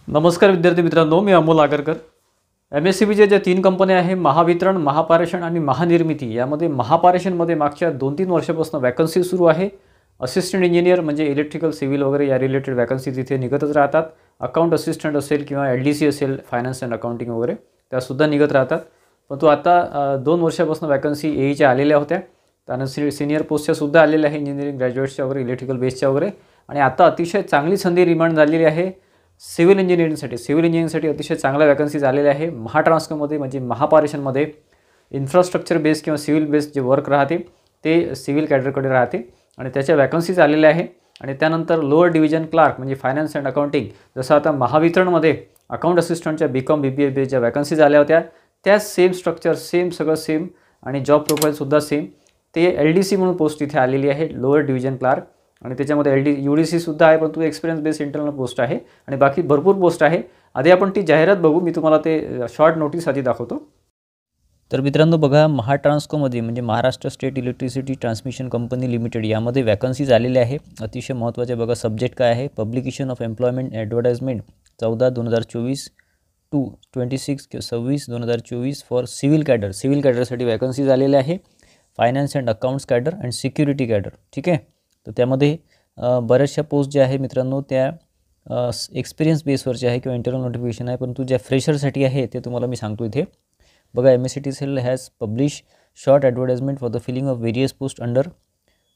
नमस्कार विद्यार्थी मित्रांनो, मी अमोल आगरकर। MSCBच्या ज्या 3 कंपन्या आहे, महावितरण, महापारेषण आणि महानिर्मिती, यामध्ये महापारेषणमध्ये मागच्या 2-3 वर्षापासून वॅकन्सी सुरू आहे। असिस्टंट इंजिनियर म्हणजे इलेक्ट्रिकल, सिव्हिल वगैरे या रिलेटेड वॅकन्सी तिथे निघतच राहतात। अकाउंट असिस्टंट असेल किंवा LDC असेल, फायनान्स अँड अकाउंटिंग वगैरे, त्यासुद्धा निघत राहतात। परंतु आता 2 वर्षापासून वॅकन्सी AEच्या आलेल्या होत्या, त्यानंतर सिनियर पोस्टच्या सुद्धा आलेल्या आहे, इंजिनिअरिंग ग्रॅज्युएट्सच्या वगैरे, इलेक्ट्रिकल बेसच्या वगैरे। आणि आता अतिशय चांगली संधी निर्माण झालेली आहे सिव्हिल इंजिनिअरिंगसाठी अतिशय चांगल्या वॅकन्सीज आलेल्या आहे। महाट्रान्सकोमध्ये म्हणजे महापारेषणमध्ये इन्फ्रास्ट्रक्चर बेस किंवा सिव्हिल बेस जे वर्क राहते ते सिव्हिल कॅडरकडे राहते आणि त्याच्या वॅकन्सीज आलेल्या आहे। आणि त्यानंतर लोअर डिव्हिजन क्लार्क म्हणजे फायनान्स अँड अकाउंटिंग, जसं आता महावितरणमध्ये अकाउंट असिस्टंटच्या BCom BBA बेसच्या वॅकन्सीज आल्या होत्या, त्या सेम स्ट्रक्चर, सगळं सेम आणि जॉब प्रोफाईलसुद्धा सेम। ते LDC म्हणून पोस्ट इथे आलेली आहे, लोअर डिव्हिजन क्लार्क। आणि त्याच्यामध्ये UDC सुद्धा आहे, परंतु एक्सपिरियन्स बेस इंटरनल पोस्ट आहे आणि बाकी भरपूर पोस्ट आहे। आधी आपण ती जाहिरात बघू, मी तुम्हाला ते शॉर्ट नोटीस आधी दाखवतो। तर मित्रांनो बघा, महाट्रान्सकोमध्ये म्हणजे Maharashtra state electricity transmission company limited यामध्ये वॅकन्सीज आलेल्या आहे। अतिशय महत्त्वाचे बघा, सब्जेक्ट काय आहे, publication of employment advertisement 14/2024 to 26/2024 for civil कॅडरसाठी वॅकन्सीज आलेल्या आहे। Finance and accounts cadre and security cadre, ठीक आहे। तर त्यामध्ये बऱ्याचशा पोस्ट ज्या आहे मित्रांनो त्या एक्सपिरियन्स बेसवरचे आहे किंवा इंटरनल नोटिफिकेशन आहे, परंतु ज्या फ्रेशरसाठी आहे ते तुम्हाला मी सांगतो इथे बघा। MSCTCL has publish short advertisement for the filling of various post under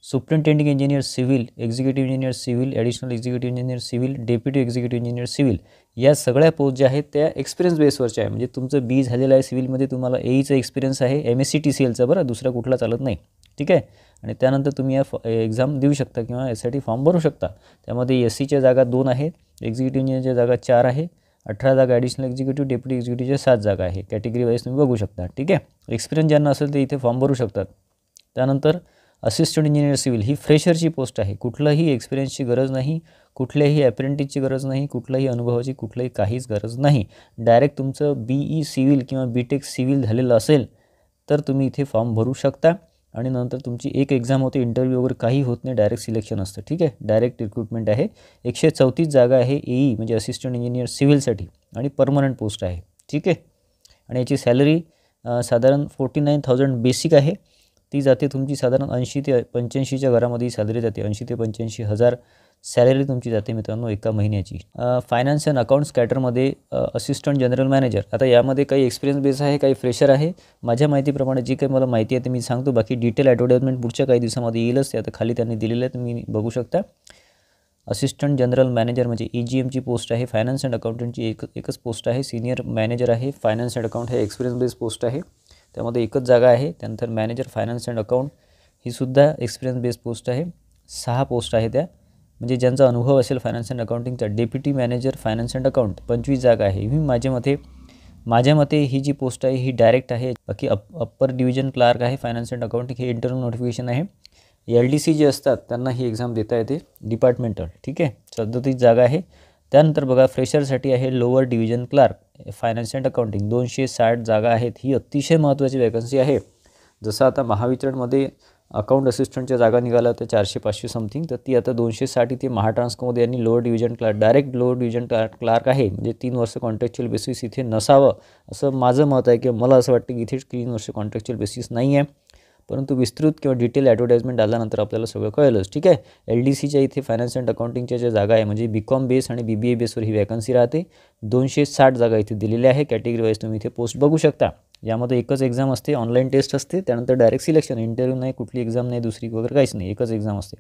superintending engineer civil, executive engineer civil, additional executive engineer civil, deputy executive engineer civil, या सगळ्या पोस्ट ज्या आहेत त्या एक्सपिरियन्स बेसवरच्या आहे। म्हणजे तुमचं B झालेलं आहे सिव्हिलमध्ये, तुम्हाला AEचा एक्सपिरियन्स आहे MSCTCLचा, बरं, दुसरा कुठला चालत नाही, ठीक आहे। आणि त्यानंतर तुम्ही या एक्झाम देऊ शकता किंवा यासाठी फॉर्म भरू शकता। त्यामध्ये SCच्या जागा 2 आहेत, एक्झिक्युटिव्ह इंजिनियरच्या जागा 4 आहे, 18 जागा ॲडिशनल एक्झिक्युटिव्ह, डेप्युटी एक्झिक्युटिव्हच्या 7 जागा आहे। कॅटेगरी वाईज तुम्ही बघू शकता, ठीक आहे। एक्सपिरियन्स ज्यांना असेल ते इथे फॉर्म भरू शकतात। त्यानंतर असिस्टंट इंजिनियर सिव्हिल ही फ्रेशरची पोस्ट आहे, कुठलाही एक्सपिरियन्सची गरज नाही, कुठल्याही अप्रेंटिसची गरज नाही, कुठल्याही अनुभवाची काहीच गरज नाही। डायरेक्ट तुमचं BE सिव्हिल किंवा BTech सिव्हिल झालेलं असेल तर तुम्ही इथे फॉर्म भरू शकता आणि नंतर तुमची एक एक्झाम होते, इंटरव्ह्यू वगैरे काही होत नाही, डायरेक्ट सिलेक्शन असतं, ठीक आहे। डायरेक्ट रिक्रुटमेंट आहे। 134 जागा आहे AE म्हणजे असिस्टंट इंजिनियर सिव्हिलसाठी आणि परमनंट पोस्ट आहे, ठीक आहे। आणि याची सॅलरी साधारण 49,000 बेसिक आहे, ती जाते तुमची साधारण 80 ते 85च्या घरामध्ये सॅलरी जाते, 80 ते 85,000 सॅलरी तुमची जाते मित्रांनो एका महिन्याची। फायनान्स अँड अकाउंट्स कॅडरमध्ये असिस्टंट जनरल मॅनेजर, आता यामध्ये काही एक्सपिरियन्स बेस आहे, काही फ्रेशर आहे। माझ्या माहितीप्रमाणे जी काही मला माहिती आहे ते मी सांगतो, बाकी डिटेल ॲडव्हर्टाइजमेंट पुढच्या काही दिवसामध्ये येईलच, ते आता खाली त्यांनी दिलेलं आहे, तुम्ही बघू शकता। असिस्टंट जनरल मॅनेजर म्हणजे EGMची पोस्ट आहे। फायनान्स अँड अकाउंटंटची एकच पोस्ट आहे। सिनियर मॅनेजर आहे फायनान्स अँड अकाउंट, हे एक्सपिरियन्स बेस पोस्ट आहे, त्यामध्ये एकच जागा आहे। त्यानंतर मॅनेजर फायनान्स अँड अकाउंट ही सुद्धा एक्सपिरियन्स बेस पोस्ट आहे, 6 पोस्ट आहे त्या, म्हणजे ज्यांचा अनुभव असेल फायनान्स अँड अकाउंटिंगचा। Deputy manager finance and account 25 जागा आहे। ही माझ्या मते ही जी पोस्ट आहे ही डायरेक्ट आहे। बाकी अप्पर डिव्हिजन क्लार्क आहे फायनान्स अँड अकाउंटिंग, हे इंटरनल नोटिफिकेशन आहे। LDC जे असतात त्यांना ही एक्झाम देता येते डिपार्टमेंटल, ठीक आहे। 37 जागा आहे। त्यानंतर बघा, फ्रेशरसाठी आहे lower division clerk finance and accounting, 260 जागा आहेत। ही अतिशय महत्त्वाची वॅकन्सी आहे। जसं आता महावितरणमध्ये अकाउंट असिस्टंटच्या जागा निघाल्या होत्या 400-500 समथिंग, तर ती आता 260 इथे महाट्रान्सकोमध्ये यांनी lower division clerk, direct lower division clerk आहे, म्हणजे 3 वर्ष कॉन्ट्रॅक्च्युअल बेसिस इथे नसावं असं माझं मत आहे, किंवा मला असं वाटतं की इथे 3 वर्ष कॉन्ट्रॅक्च्युअल बेसिस नाही आहे। परंतु विस्तृत किंवा डिटेल ॲडव्हर्टाइजमेंट आल्यानंतर आपल्याला सगळं कळेलच, ठीक आहे। LDCच्या इथे फायनान्स अँड अकाउंटिंगच्या ज्या जागा आहे म्हणजे BCom बेस आणि BBA बेसवर ही वॅकन्सी राहते। 260 जागा इथे दिलेल्या आहे। कॅटेगरी वाईज तुम्ही इथे पोस्ट बघू शकता। यामध्ये एकच एक्झाम असते, ऑनलाईन टेस्ट असते, त्यानंतर डायरेक्ट सिलेक्शन, इंटरव्ह्यू नाही, कुठली एक्झाम नाही, दुसरी वगैरे काहीच नाही, एकच एक्झाम असते।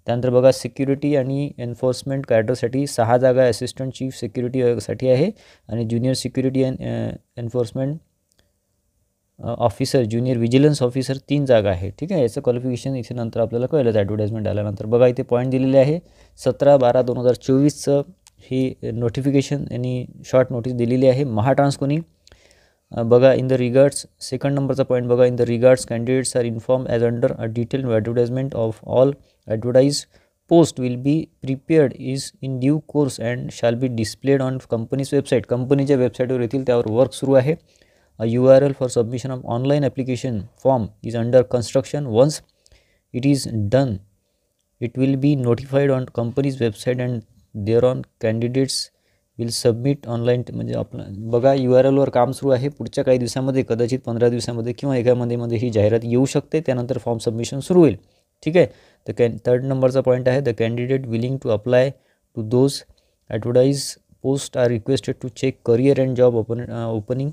त्यानंतर बघा, सिक्युरिटी आणि एन्फोर्समेंट कॅडरसाठी 6 जागा असिस्टंट चीफ सिक्युरिटीसाठी आहे आणि junior security enforcement officer, junior vigilance officer 3 जागा आहे, ठीक आहे। याचं क्वालिफिकेशन इथे नंतर आपल्याला कळलं ॲडव्हर्टाइजमेंट आल्यानंतर। बघा इथे पॉईंट दिलेले आहे, 17/12/2024चं ही नोटिफिकेशन आणि शॉर्ट नोटीस दिलेली आहे महाट्रान्सकोनी। बघा, इन द रिगार्ड्स, सेकंड नंबरचा पॉईंट बघा, in the regards candidates are inform as under a detailed advertisement of all advertise post will be prepared is in due course and shall be displayed on company's website, कंपनीच्या वेबसाईटवर येतील, त्यावर work सुरू आहे। URL for submission of online application form is under construction. Once it is done, it will be notified on company's website and thereon candidates will submit online. म्हणजे आपलं बघा URLवर काम सुरू आहे. पुढच्या काही दिवसामध्ये, कदाचित 15 दिवसामध्ये किंवा एका मध्ये ही जाहिरात येऊ शकते. त्यानंतर फॉर्म सबमिशन सुरू होईल. ठीक आहे. तर थर्ड नंबरचा पॉईंट आहे, the candidate willing to apply to those advertise post are requested to check career and job opening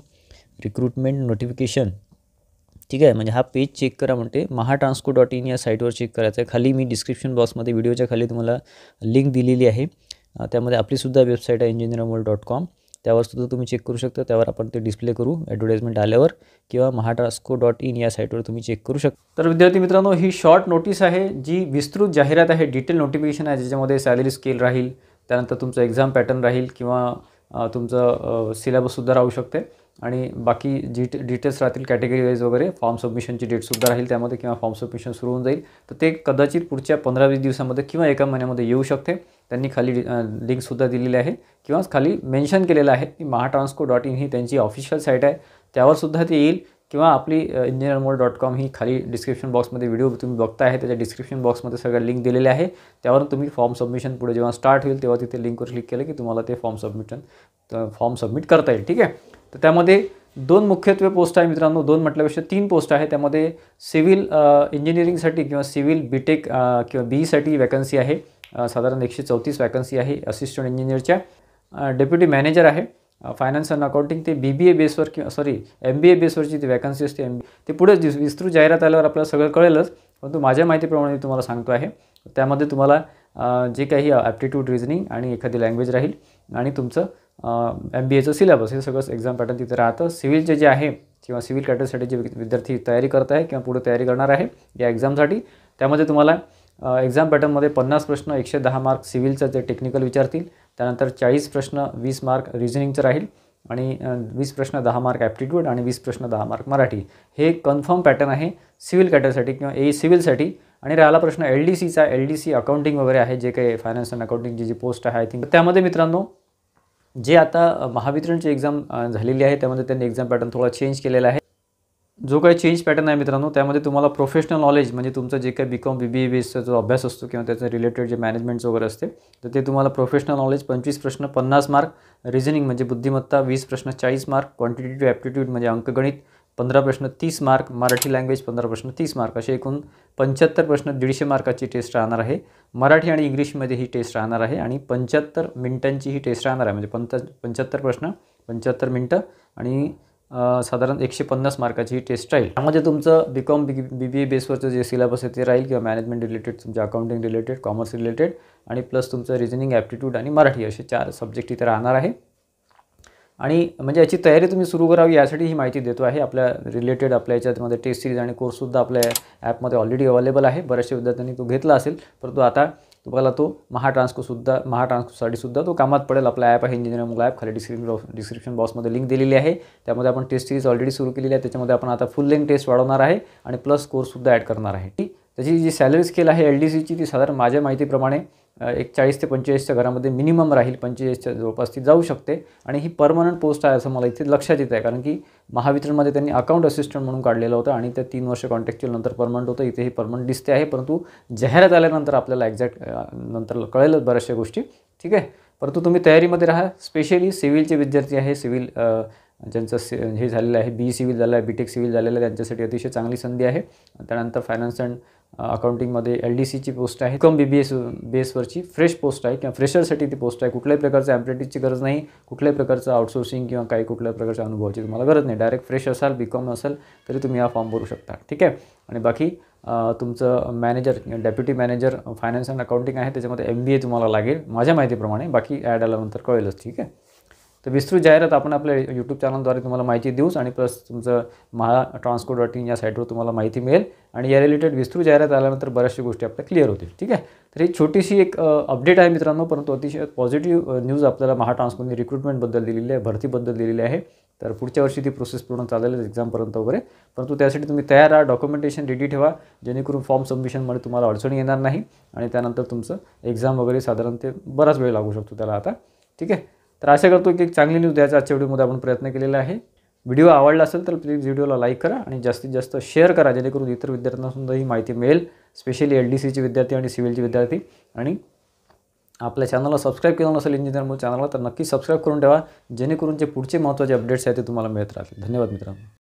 recruitment notification. ठीक आहे. म्हणजे हा पेज चेक करा म्हणते. mahatransco.in या साईटवर चेक करायचं आहे. खाली मी डिस्क्रिप्शन बॉक्समध्ये व्हिडिओच्या खाली तुम्हाला लिंक दिलेली आहे. त्यामध्ये आपलीसुद्धा वेबसाईट आहे engineeramol.com. त्यावर सुद्धा तुम्ही चेक करू शकता. त्यावर आपण ते डिस्प्ले करू ॲडव्हर्टाइजमेंट आल्यावर, किंवा mahatransco.in या साईटवर तुम्ही चेक करू शकता. तर विद्यार्थी मित्रांनो, ही शॉर्ट नोटीस आहे, जी विस्तृत जाहिरात आहे, डिटेल नोटिफिकेशन आहे, ज्याच्यामध्ये सॅलरी स्केल राहील, त्यानंतर तुमचं एक्झाम पॅटर्न राहील, किंवा तुमचं सिलेबससुद्धा राहू शकते, आणि बाकी डिटेल्स राहतील कॅटेगरी वाईज वगैरे. फॉर्म सबमिशनची डेटसुद्धा राहील त्यामध्ये, किंवा फॉर्म सबमिशन सुरू होऊन जाईल. तर ते कदाचित पुढच्या 15-20 दिवसामध्ये किंवा एका महिन्यामध्ये येऊ शकते. त्यांनी खाली लिंकसुद्धा दिलेली आहे, किंवा खाली मेन्शन केलेलं आहे की mahatransco.in ही त्यांची ऑफिशियल साईट आहे, त्यावरसुद्धा ते येईल. किंवा आपली engineeramol.com ही खाली डिस्क्रिप्शन बॉक्समध्ये व्हिडिओ तुम्ही बघता आहे, त्याच्या डिस्क्रिप्शन बॉक्समध्ये सगळ्या लिंक दिलेल्या आहे. त्यावर तुम्ही फॉर्म सबमिशन पुढे जेव्हा स्टार्ट होईल तेव्हा तिथे लिंकवर क्लिक केलं की तुम्हाला ते फॉर्म सबमिट करता येईल. ठीक आहे. तर त्यामध्ये 2 मुख्यत्वे पोस्ट आहे मित्रांनो. 2 म्हटल्यापेक्षा 3 पोस्ट आहे. त्यामध्ये सिव्हिल इंजिनिअरिंगसाठी किंवा सिव्हिल BTech किंवा BEसाठी वॅकन्सी आहे. साधारण 134 वॅकन्सी आहे असिस्टंट इंजिनिअरच्या. डेप्युटी मॅनेजर आहे. फायनान्स अँड अकाउंटिंग ते BBA बेसवर किंवा MBA बेसवरची ती वॅकन्सी असते. ते पुढे विस्तृत जाहिरात आल्यावर आपल्याला सगळं कळेलच, परंतु माझ्या माहितीप्रमाणे मी तुम्हाला सांगतो आहे. त्यामध्ये तुम्हाला जे काही ॲप्टिट्यूड, रिझनिंग आणि एखादी लँग्वेज राहील, आणि तुमचं MBAचं सिलेबस, हे सगळं एक्झाम पॅटर्न तिथे राहतं. सिव्हिलचे जे आहे किंवा सिव्हिल कॅटेगरीसाठी जे विद्यार्थी तयारी करत आहे किंवा पुढे तयारी करणार आहे या एक्झामसाठी, त्यामध्ये तुम्हाला एक्झाम पॅटर्नमध्ये 50 प्रश्न 110 मार्क सिव्हिलचं ते टेक्निकल विचारतील. त्यानंतर 40 प्रश्न 20 मार्क रिझनिंगचं राहील, आणि 20 प्रश्न 10 मार्क ॲप्टिट्यूड, आणि 20 प्रश्न 10 मार्क मराठी. हे कन्फर्म पॅटर्न आहे सिव्हिल कॅटेगरीसाठी किंवा सिव्हिलसाठी. आणि राहिला प्रश्न LDCचा, LDC अकाउंटिंग वगैरे आहे, जे काही फायनान्स अँड अकाउंटिंगची जी पोस्ट आहे आय थिंक. त्यामध्ये मित्रांनो, जे आता महावितरणची एक्झाम झालेली आहे त्यामध्ये त्यांनी एक्झाम पॅटर्न थोडा चेंज केलेला आहे. जो काही चेंज पॅटर्न आहे मित्रांनो, त्यामध्ये तुम्हाला प्रोफेशनल नॉलेज, म्हणजे तुमचं जे काही BCom BBA बेसचा जो अभ्यास असतो किंवा त्याचं रिलेटेड जे मॅनेजमेंट्स वगैरे असते, तर ते तुम्हाला प्रोफेशनल नॉलेज 25 प्रश्न 50 मार्क, रिझनिंग म्हणजे बुद्धिमत्ता 20 प्रश्न 40 मार्क, क्वांटिटेटिव्ह ॲप्टिट्यूड म्हणजे अंकगणित 15 प्रश्न 30 मार्क, मराठी लँग्वेज 15 प्रश्न 30 मार्क, असे एकूण 75 प्रश्न 150 मार्काची टेस्ट राहणार आहे. मराठी आणि इंग्लिशमध्ये ही टेस्ट राहणार आहे, आणि 75 मिनिटांची ही टेस्ट राहणार आहे. म्हणजे 75 प्रश्न 75 मिनटं, आणि साधारण 150 मार्काची ही टेस्ट राहील. त्यामध्ये तुमचं BCom BBA बेसवरचं जे सिलेबस आहे ते राहील, किंवा मॅनेजमेंट रिलेटेड, तुमच्या अकाउंटिंग रिलेटेड, कॉमर्स रिलेटेड, आणि प्लस तुमचं रिझनिंग, ॲप्टिट्यूड आणि मराठी, असे 4 सब्जेक्ट इथे राहणार आहे. आणि म्हणजे याची तयारी तुम्ही सुरू करावी यासाठी ही माहिती देतो आहे. आपल्या रिलेटेड आपल्या याच्यामध्ये टेस्ट सिरीज आणि कोर्ससुद्धा आपल्या ॲपमध्ये ऑलरेडी अवेलेबल आहे. बऱ्याचशा विद्यार्थ्यांनी तो घेतला असेल, परंतु आता तुम्हाला तो महाट्रान्स्कोसाठीसुद्धा तो कामात पडेल. आपला ॲप आहे इंजिनिअरिंग ॲप, खाली डिस्क्रिप्शन बॉक्समध्ये लिंक दिलेली आहे. त्यामध्ये आपण टेस्ट सिरीज ऑलरेडी सुरू केलेली आहे. त्याच्यामध्ये आपण आता फुल लेंथ टेस्ट वाढवणार आहे, आणि प्लस कोर्ससुद्धा ॲड करणार आहे. त्याची जी सॅलरी स्केल आहे LDCची, ती साधारण माझ्या माहितीप्रमाणे एक 40 ते 45च्या घरामध्ये मिनिमम राहील. 45च्या जवळपास ती जाऊ शकते, आणि ही परमनंट पोस्ट आहे असं मला इथे लक्षात येत आहे. कारण की महावितरणमध्ये त्यांनी अकाउंट असिस्टंट म्हणून काढलेलं होतं, आणि त्या 3 वर्ष कॉन्ट्रॅक्च्युअल नंतर परमनंट होतं. इथे ही परमनंट दिसते आहे, परंतु जाहिरात आल्यानंतर आपल्याला एक्झॅक्ट नंतर कळेलच बऱ्याचशा गोष्टी. ठीक आहे. परंतु तुम्ही तयारीमध्ये राहा. स्पेशली सिव्हिलचे विद्यार्थी आहे, सिव्हिल ज्यांचं हे झालेलं आहे, BE सिव्हिल झालं आहे, BTech सिव्हिल झालेलं आहे, त्यांच्यासाठी अतिशय चांगली संधी आहे. त्यानंतर फायनान्स अँड अकाउंटिंगमध्ये LDCची पोस्ट आहे. BCom BBA बेसवरची फ्रेश पोस्ट आहे, किंवा फ्रेशरसाठी ती पोस्ट आहे. कुठल्याही प्रकारचं ॲप्रेंटिसची गरज नाही, कुठल्याही प्रकारचं आउटसोर्सिंग किंवा काही कुठल्याही प्रकारच्या अनुभवाची तुम्हाला गरज नाही. डायरेक्ट फ्रेश असाल, BCom असाल तरी तुम्ही हा फॉर्म भरू शकता. ठीक आहे. आणि बाकी तुमचं manager, deputy manager finance and accounting आहे, त्याच्यामध्ये MBA तुम्हाला लागेल माझ्या माहितीप्रमाणे. बाकी ॲड आल्यानंतर कळेलच. ठीक आहे. तर विस्तृत जाहिरात आपण आपल्या यूट्यूब चॅनलद्वारे तुम्हाला माहिती देऊच, आणि प्लस तुमचं mahatransco.in या साईटवर तुम्हाला माहिती मिळेल, आणि या रिलेटेड विस्तृत जाहिरात आल्यानंतर बऱ्याचशा गोष्टी आपल्या क्लिअर होतील. ठीक आहे. तर ही छोटीशी एक अपडेट आहे मित्रांनो, परंतु अतिशय पॉझिटिव्ह न्यूज आपल्याला महाट्रान्सकोने रिक्रुटमेंटबद्दल दिलेली आहे, भरतीबद्दल दिलेली आहे. तर पुढच्या वर्षी ती प्रोसेस पूर्ण चालेल एक्झामपर्यंत वगैरे, परंतु त्यासाठी तुम्ही तयार राहा, डॉक्युमेंटेशन रेडी ठेवा, जेणेकरून फॉर्म सबमिशनमध्ये तुम्हाला अडचणी येणार नाही, आणि त्यानंतर तुमचं एक्झाम वगैरे साधारण ते बराच वेळ लागू शकतो त्याला आता. ठीक आहे. तर आशा करतो की एक चांगली न्यूज द्यायचा आजच्या व्हिडिओमध्ये आपण प्रयत्न केलेला आहे. व्हिडिओ आवडला असेल तर प्लीज व्हिडिओला लाईक करा आणि जास्तीत जास्त शेअर करा, जेणेकरून इतर विद्यार्थ्यांनासुद्धा ही माहिती मिळेल, स्पेशली LDCचे विद्यार्थी आणि सिव्हिलचे विद्यार्थी. आणि आपल्या चॅनलला सबस्क्राईब केलं नसेल इंजिनिअर चॅनलला तर नक्की सबस्क्राईब करून ठेवा, जेणेकरून जे पुढचे महत्त्वाचे अपडेट्स आहेत ते तुम्हाला मिळत राहतील. धन्यवाद मित्रांनो.